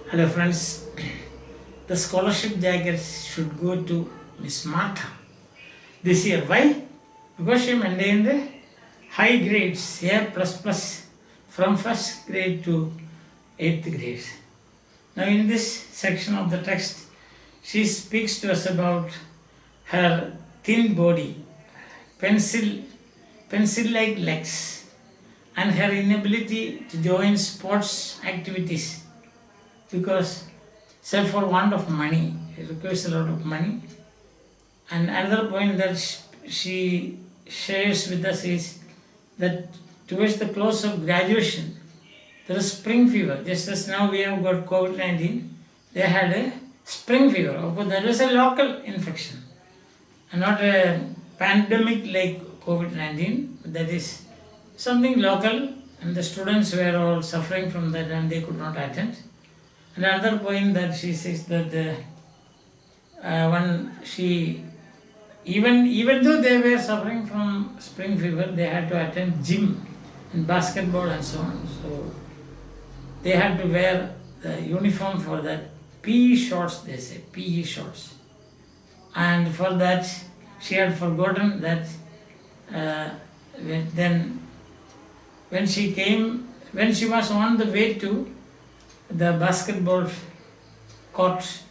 Hello friends, the scholarship jacket should go to Miss Marta this year. Why? Because she maintained high grades, A++, from first grade to 8th grade. Now in this section of the text, she speaks to us about her thin body, pencil-like legs, and her inability to join sports activities because except for want of money, it requires a lot of money. And another point that she shares with us is that towards the close of graduation, there is spring fever. Just as now we have got COVID-19, they had a spring fever. Of course, that was a local infection and not a pandemic like COVID-19. That is something local, and the students were all suffering from that and they could not attend. Another point that she says that even though they were suffering from spring fever, they had to attend gym and basketball and so on. So they had to wear the uniform for that, PE shorts, they say, PE shorts. And for that, she had forgotten that when she was on the way to the basketball court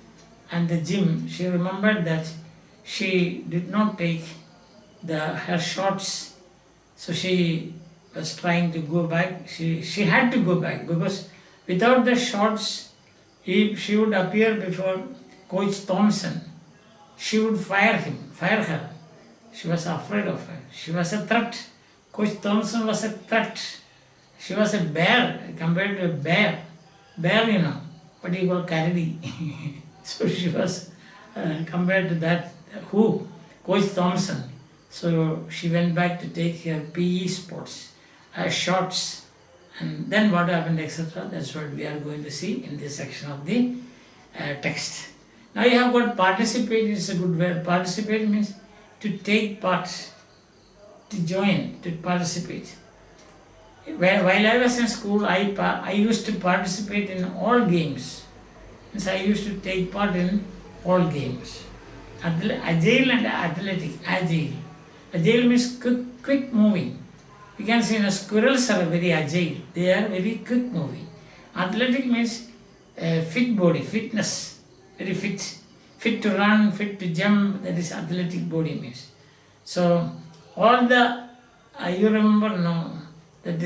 and the gym, she remembered that she did not take her shorts, so she was trying to go back. She had to go back because without the shorts, she would appear before Coach Thompson. She would fire her. She was afraid of her. She was a threat. Coach Thompson was a threat. She was a bear compared to a bear. Bear, what do you call Caridi? So she was compared to that, Coach Thompson. So she went back to take her PE sports, shorts, and then what happened, etc. That's what we are going to see in this section of the text. Now you have got participate, is a good word. Participate means to take part, to join, to participate. While I was in school, I used to participate in all games. Means I used to take part in all games. Agile and athletic. Agile means quick moving. You can see squirrels are very agile. They are very quick moving. Athletic means fit body, fitness, very fit. Fit to run, fit to jump, that is athletic body means. So all the, you remember now, that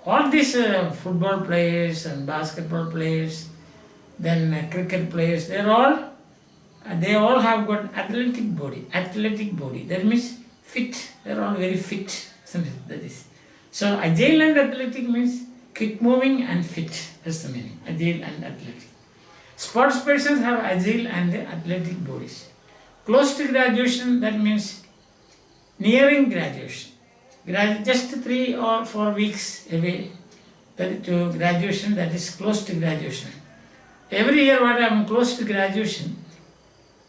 all these football players and basketball players, then cricket players, they all have got athletic body. That means fit. They are all very fit, isn't it? That is. So agile and athletic means quick moving and fit. That's the meaning. Agile and athletic. Sports persons have agile and athletic bodies. Close to graduation, that means nearing graduation, just 3 or 4 weeks away to graduation, that is close to graduation. Every year what I am close to graduation,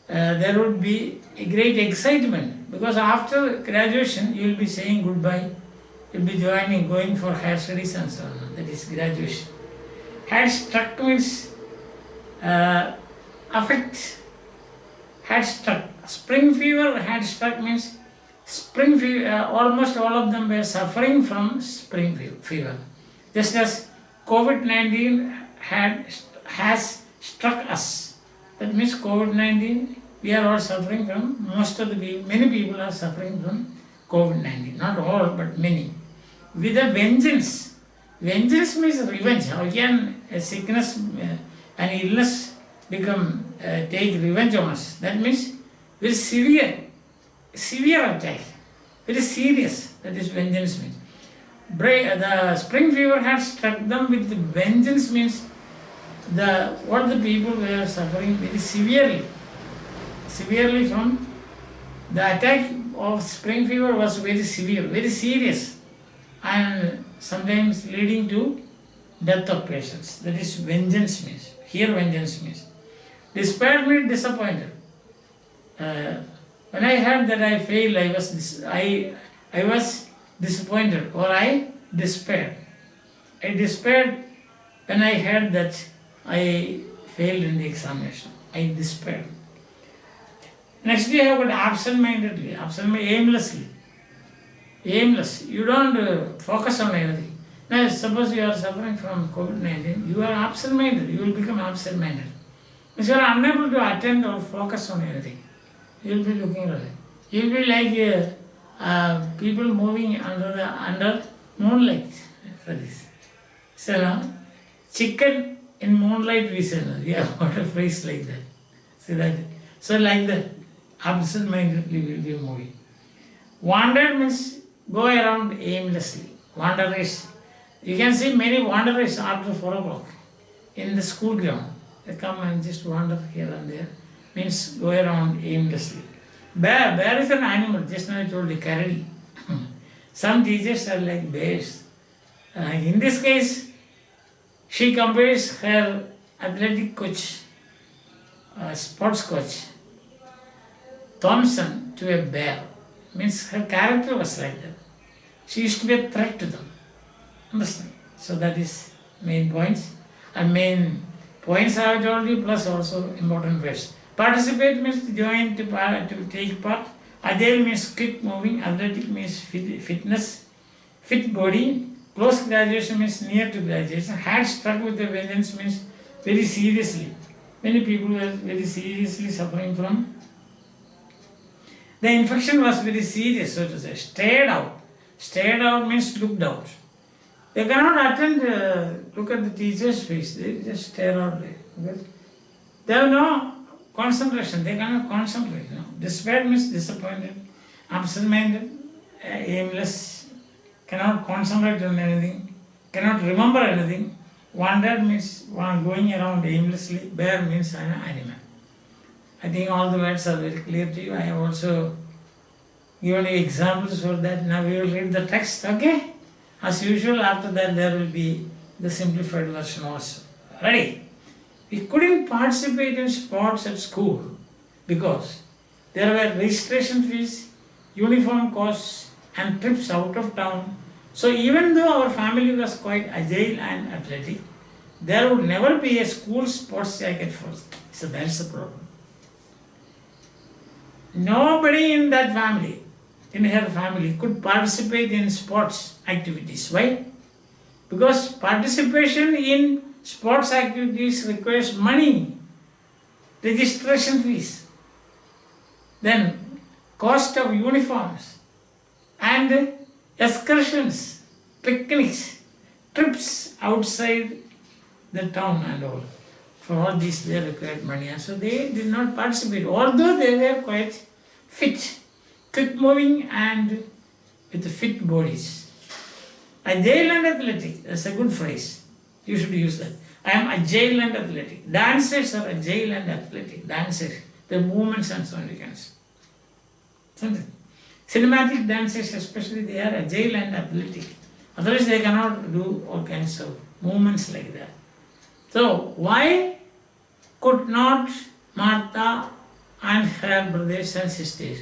there would be a great excitement because after graduation you will be saying goodbye, you will be going for higher studies and so on. That is graduation. Had struck means affect, had struck. Spring fever had struck means spring fever, almost all of them were suffering from spring fever. Just as COVID-19 has struck us. That means COVID-19, we are all suffering from, many people are suffering from COVID-19. Not all, but many. With a vengeance. Vengeance means revenge. How can a sickness, an illness take revenge on us? That means very severe attack, very serious. That is vengeance means. The spring fever had struck them with vengeance means what the people were suffering very severely from. The attack of spring fever was very severe, very serious, and sometimes leading to death of patients. That is vengeance means. Here vengeance means. Despair means disappointed. When I heard that I failed, I was disappointed, or I despaired. I despaired When I heard that I failed in the examination, I despaired. Next day I got absent-mindedly, aimlessly. Aimless. You don't focus on anything. Now suppose you are suffering from COVID-19, you are absent-minded, you will become absent-minded. If you are unable to attend or focus on anything, you will be looking at it. You will be like people moving under moonlight. So now, chicken in moonlight we say, we have got a phrase like that. See that? So like that, absent-mindedly we will be moving. Wander means go around aimlessly. Wanderers. You can see many wanderers after 4 o'clock in the school ground. They come and just wander here and there. Means go around aimlessly. Bear is an animal. Just now I told you, karadi. Some teachers are like bears. In this case, she compares her athletic coach, sports coach, Thompson, to a bear. Means her character was like that. She used to be a threat to them. Understand? So that is main points. And main points I have told you, plus also important words. Participate means to join, to take part. Agile means quick moving. Athletic means fitness, fit body. Close graduation means near to graduation. Had struck with a vengeance means very seriously. Many people were very seriously suffering from. The infection was very serious, so to say. Stared out. Stared out means looked out. They cannot attend, look at the teacher's face. They just stare out there. Because they have no concentration. They cannot concentrate. No? Despair means disappointed, absent-minded, aimless, cannot concentrate on anything, cannot remember anything. Wandered means going around aimlessly. Bear means an animal. I think all the words are very clear to you. I have also given you examples for that. Now we will read the text, okay? As usual, after that there will be the simplified version also. Ready? We couldn't participate in sports at school because there were registration fees, uniform costs and trips out of town. So even though our family was quite agile and athletic, there would never be a school sports jacket for us. So that's the problem. Nobody in that family, in her family, could participate in sports activities. Why? Because participation in sports activities requires money, registration fees, then cost of uniforms and excursions, picnics, trips outside the town and all. For all these they required money, and so they did not participate, although they were quite fit, quick moving and with fit bodies. Agile and athletic, that's a good phrase. You should use that. I am agile and athletic. Dancers are agile and athletic. Dancers, their movements and so on you can see. Cinematic dancers especially, they are agile and athletic. Otherwise they cannot do all kinds of movements like that. So why could not Marta and her brothers and sisters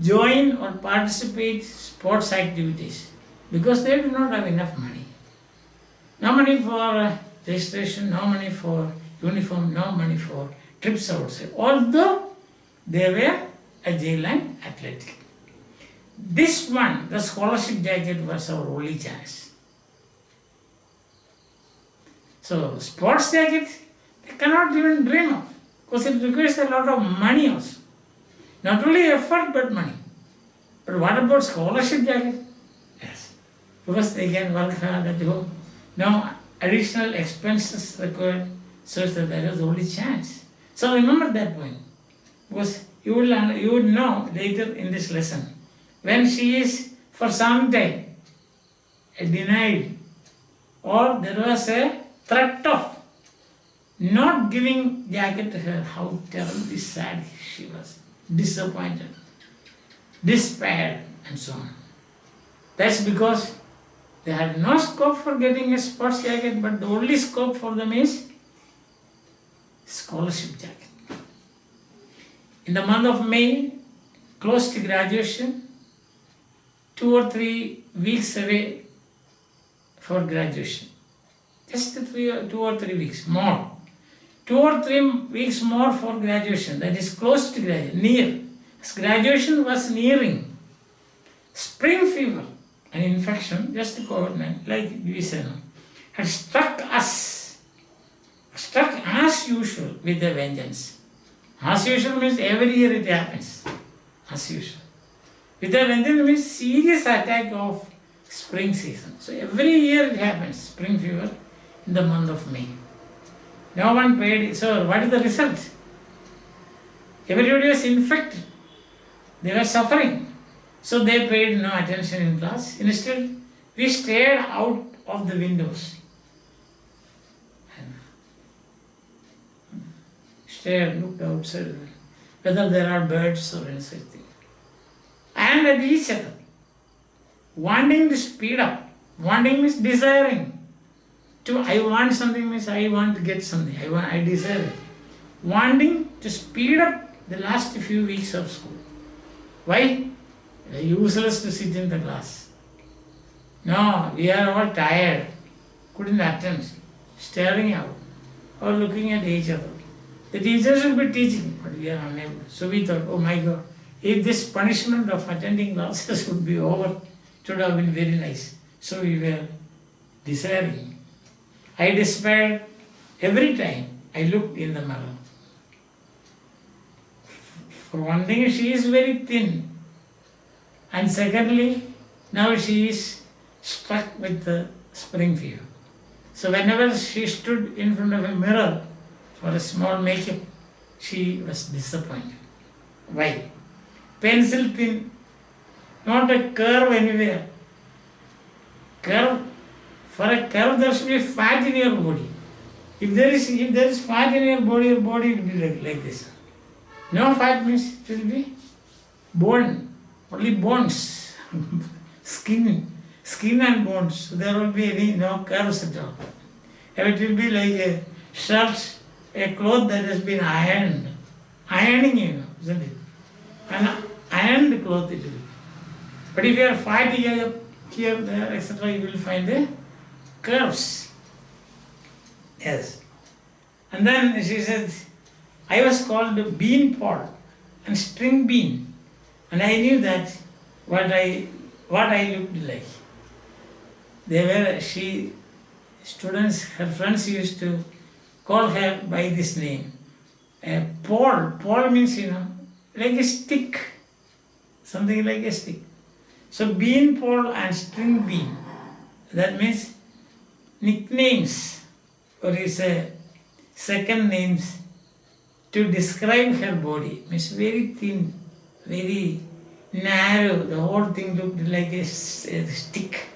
join or participate sports activities? Because they do not have enough money. No money for registration, no money for uniform, no money for trips outside. Although they were agile and athletic. This one, the scholarship jacket, was our only chance. So sports jacket, they cannot even dream of, because it requires a lot of money also. Not only effort but money. But what about scholarship jacket? Yes, because they can work hard at home. No additional expenses required, so that there is only chance. So remember that point, because you would know later in this lesson, when she is for some time denied, or there was a threat of not giving jacket to her, how terribly sad she was, disappointed, despaired and so on. That's because they had no scope for getting a sports jacket, but the only scope for them is scholarship jacket. In the month of May, close to graduation, 2 or 3 weeks away for graduation. Just 2 or 3 weeks more. 2 or 3 weeks more for graduation. That is close to graduation, near. As graduation was nearing. Spring fever, an infection, just COVID-19, like we said, had struck us, struck as usual with a vengeance. As usual means every year it happens. As usual. With a vengeance means serious attack of spring season. So every year it happens, spring fever, in the month of May. No one paid. So what is the result? Everybody was infected. They were suffering. So they paid no attention in class. Instead, we stared out of the windows. Stared, looked outside, whether there are birds or anything. And at each other, wanting to speed up. Wanting means desiring. I want something means I want to get something. I desire it. Wanting to speed up the last few weeks of school. Why? Useless to sit in the class. No, we are all tired. Couldn't attend. Staring out or looking at each other. The teachers will be teaching, but we are unable. So we thought, oh my God, if this punishment of attending classes would be over, it would have been very nice. So we were desiring. I despaired every time I looked in the mirror. For one thing, she is very thin. And secondly, now she is struck with the spring fever. So whenever she stood in front of a mirror for a small makeup, she was disappointed. Why? Pencil thin, not a curve anywhere. Curve. For a curve, there should be fat in your body. If there is fat in your body will be like this. No fat means it will be bone, only bones, skin and bones. So there will be no curves at all. It will be like a shirt, a cloth that has been ironed. Ironing, isn't it? An ironed cloth it will be. But if you are fat here, there, etc., you will find the curves. Yes. And then she said, I was called bean pod and string bean. And I knew that what I looked like. Students, her friends used to call her by this name. Paul. Paul means, like a stick. Something like a stick. So bean pole and string bean. That means nicknames, or is a second names to describe her body. Means very thin, very narrow. The whole thing looked like a stick.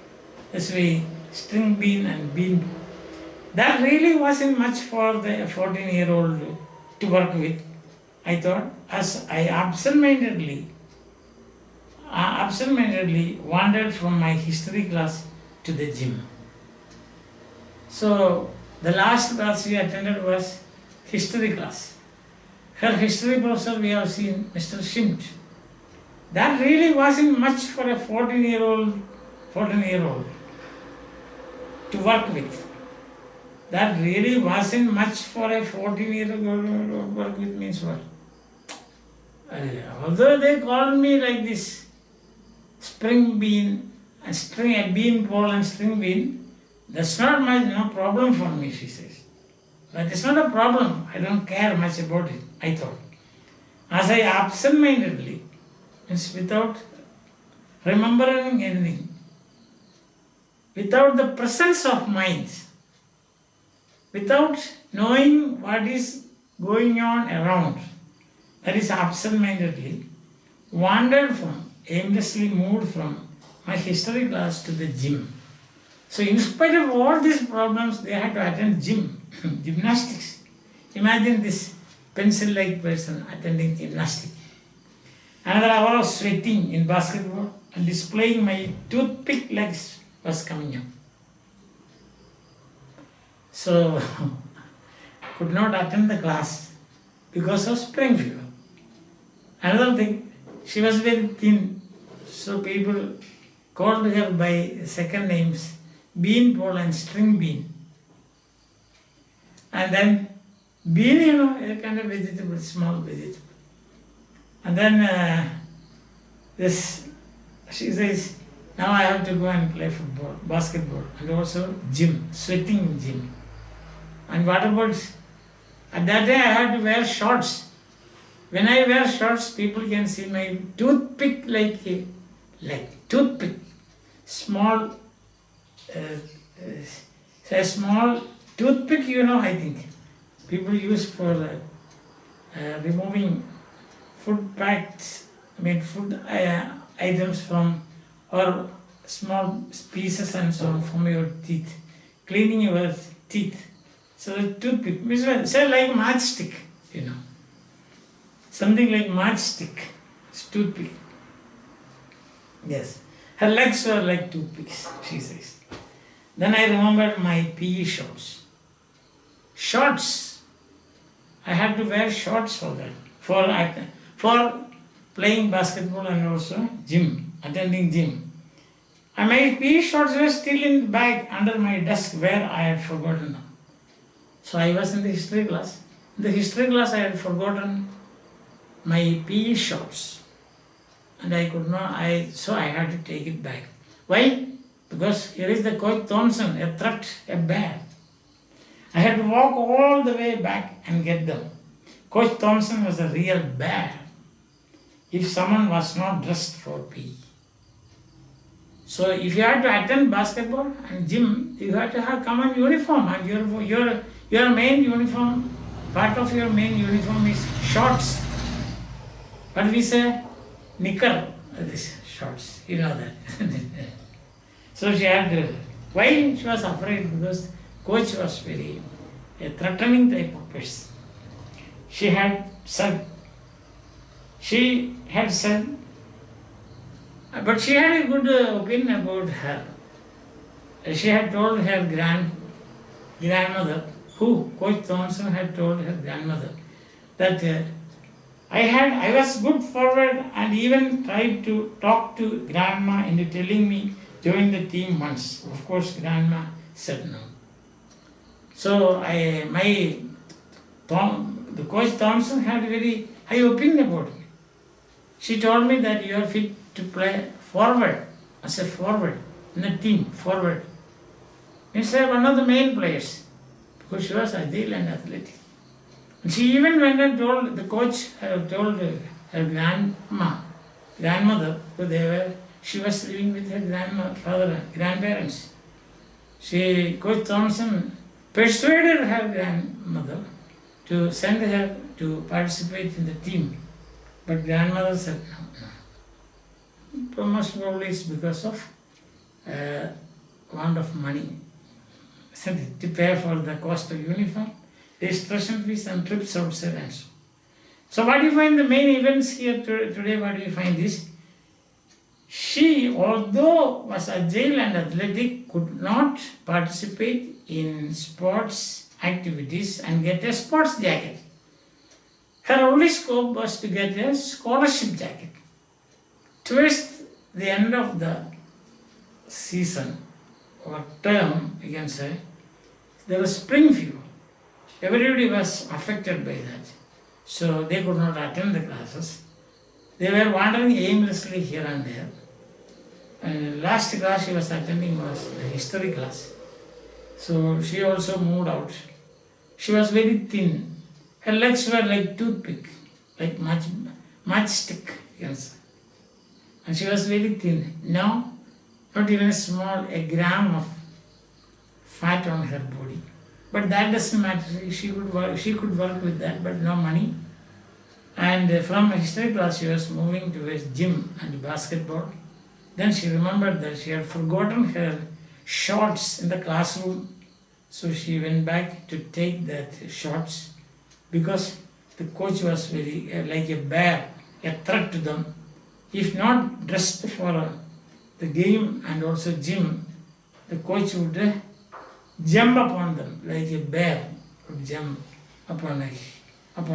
That's why string bean and bean. That really wasn't much for the 14-year-old to work with. I thought, as I absent-mindedly wandered from my history class to the gym. So the last class we attended was history class. Her history professor we have seen, Mr. Shimt. That really wasn't much for a 14-year-old to work with. That really wasn't much for a 14-year-old to work with means what? Although they called me like this, spring bean and bean pole and string bean, that's not no problem for me, she says. But it's not a problem. I don't care much about it, I thought. As I absent-mindedly, means without remembering anything, without the presence of mind, without knowing what is going on around, that is absent-mindedly, aimlessly moved from my history class to the gym. So in spite of all these problems, they had to attend gymnastics. Imagine this pencil-like person attending gymnastics. Another hour of sweating in basketball and displaying my toothpick legs was coming up. So, could not attend the class because of spring fever. Another thing, she was very thin, so people called her by second names, bean pole and string bean. And then bean, you know, a kind of vegetable, small vegetable. And then she says, now I have to go and play football, basketball, and also gym, sweating in gym. And what about, at that day I had to wear shorts. When I wear shorts, people can see my toothpick like toothpick, small, a small toothpick, you know, I think. People use for removing food items from, or small pieces and so on from your teeth, cleaning your teeth. So the toothpick, say like matchstick, you know, something like matchstick, toothpick. Yes, her legs were like toothpicks, she says. Then I remembered my PE shorts. Shorts, I had to wear shorts for that, for playing basketball and also gym, attending gym. And my PE shorts were still in the bag under my desk where I had forgotten them. So I was in the history class. In the history class I had forgotten my PE shorts. And I could not, so I had to take it back. Why? Because here is the Coach Thompson, a threat, a bear. I had to walk all the way back and get them. Coach Thompson was a real bear if someone was not dressed for PE. So if you had to attend basketball and gym, you had to have common uniform, and your main uniform, part of your main uniform is shorts. But we say knicker, this shorts, you know that. So she had to, why she was afraid? Because coach was very a threatening type of person. She had said, but she had a good opinion about her. She had told her grandmother, Coach Thompson had told her grandmother, that I was good forward and even tried to talk to grandma into telling me join the team once. Of course, grandma said no. So the Coach Thompson had a very high opinion about me. She told me that you are fit to play forward, as a forward in the team, forward. Means one of the main players, because she was agile and athletic. And she even went and told the coach, told her grandmother, because she was living with her grandparents. Coach Thompson persuaded her grandmother to send her to participate in the team. But grandmother said no. Most probably it's because of want of money. To pay for the cost of uniform, registration fees and trips outside and so. So what do you find the main events here today? What do you find is, she, although was agile and athletic, could not participate in sports activities and get a sports jacket. Her only scope was to get a scholarship jacket. Towards the end of the season or term, you can say, there was spring fever. Everybody was affected by that. So they could not attend the classes. They were wandering aimlessly here and there. And last class she was attending was the history class. So she also moved out. She was very thin. Her legs were like toothpick, like matchstick, you can say. And she was very thin. Now, not even a gram of fat on her body. But that doesn't matter. She could work with that, but no money. And from history class, she was moving towards gym and basketball. Then she remembered that she had forgotten her shorts in the classroom. So she went back to take that shorts, because the coach was very like a bear, a threat to them. If not dressed for the game and also gym, the coach would jump upon them like a bear would jump upon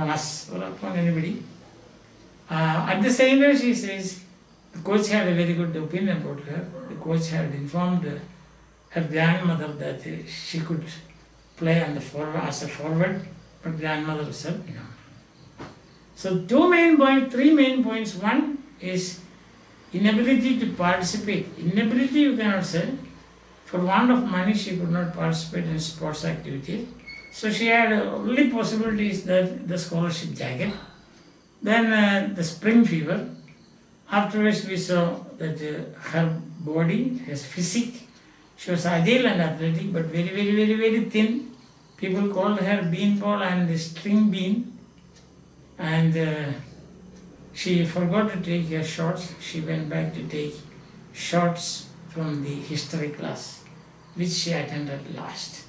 us or upon anybody. At the same time, she says, the coach had a very good opinion about her. The coach had informed her grandmother that she could play on the forward, as a forward, but grandmother said no. So three main points. One is inability to participate. Inability you cannot say. For want of money she could not participate in sports activities. So she had only possibilities that the scholarship jacket. Then the spring fever. Afterwards we saw that her body, her physique, she was agile and athletic but very thin. People called her beanball and string bean. And she forgot to take her shorts. She went back to take shorts from the history class, which she attended last.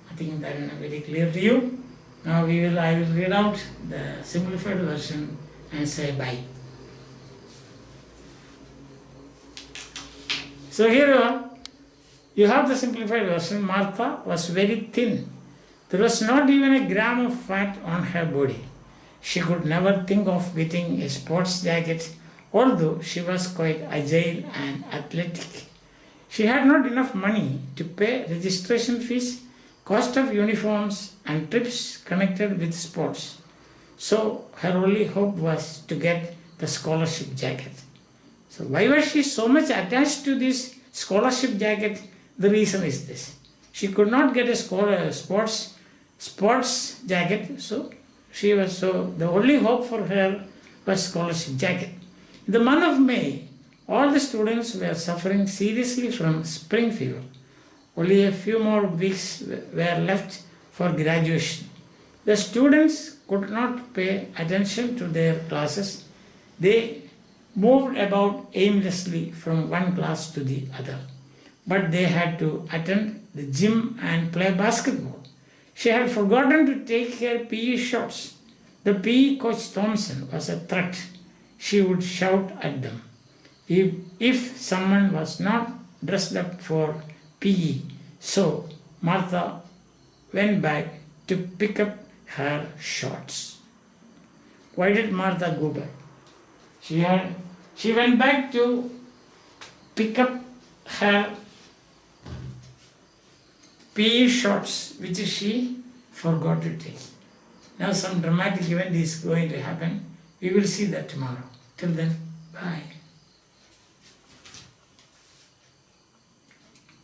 I think that is very clear to you. Now I will read out the simplified version and say bye. So here you have the simplified version. Martha was very thin. There was not even a gram of fat on her body. She could never think of getting a sports jacket, although she was quite agile and athletic. She had not enough money to pay registration fees, cost of uniforms and trips connected with sports. So her only hope was to get the scholarship jacket. So why was she so much attached to this scholarship jacket? The reason is this. She could not get a sports jacket, so the only hope for her was scholarship jacket. In the month of May, all the students were suffering seriously from spring fever. Only a few more weeks were left for graduation. The students could not pay attention to their classes. They moved about aimlessly from one class to the other. But they had to attend the gym and play basketball. She had forgotten to take her PE shorts. The PE coach Thompson was a threat. She would shout at them if someone was not dressed up for PE. So Martha went back to pick up her shorts. Why did Martha go back? She went back to pick up her PE shorts, which she forgot to take. Now some dramatic event is going to happen. We will see that tomorrow. Till then, bye.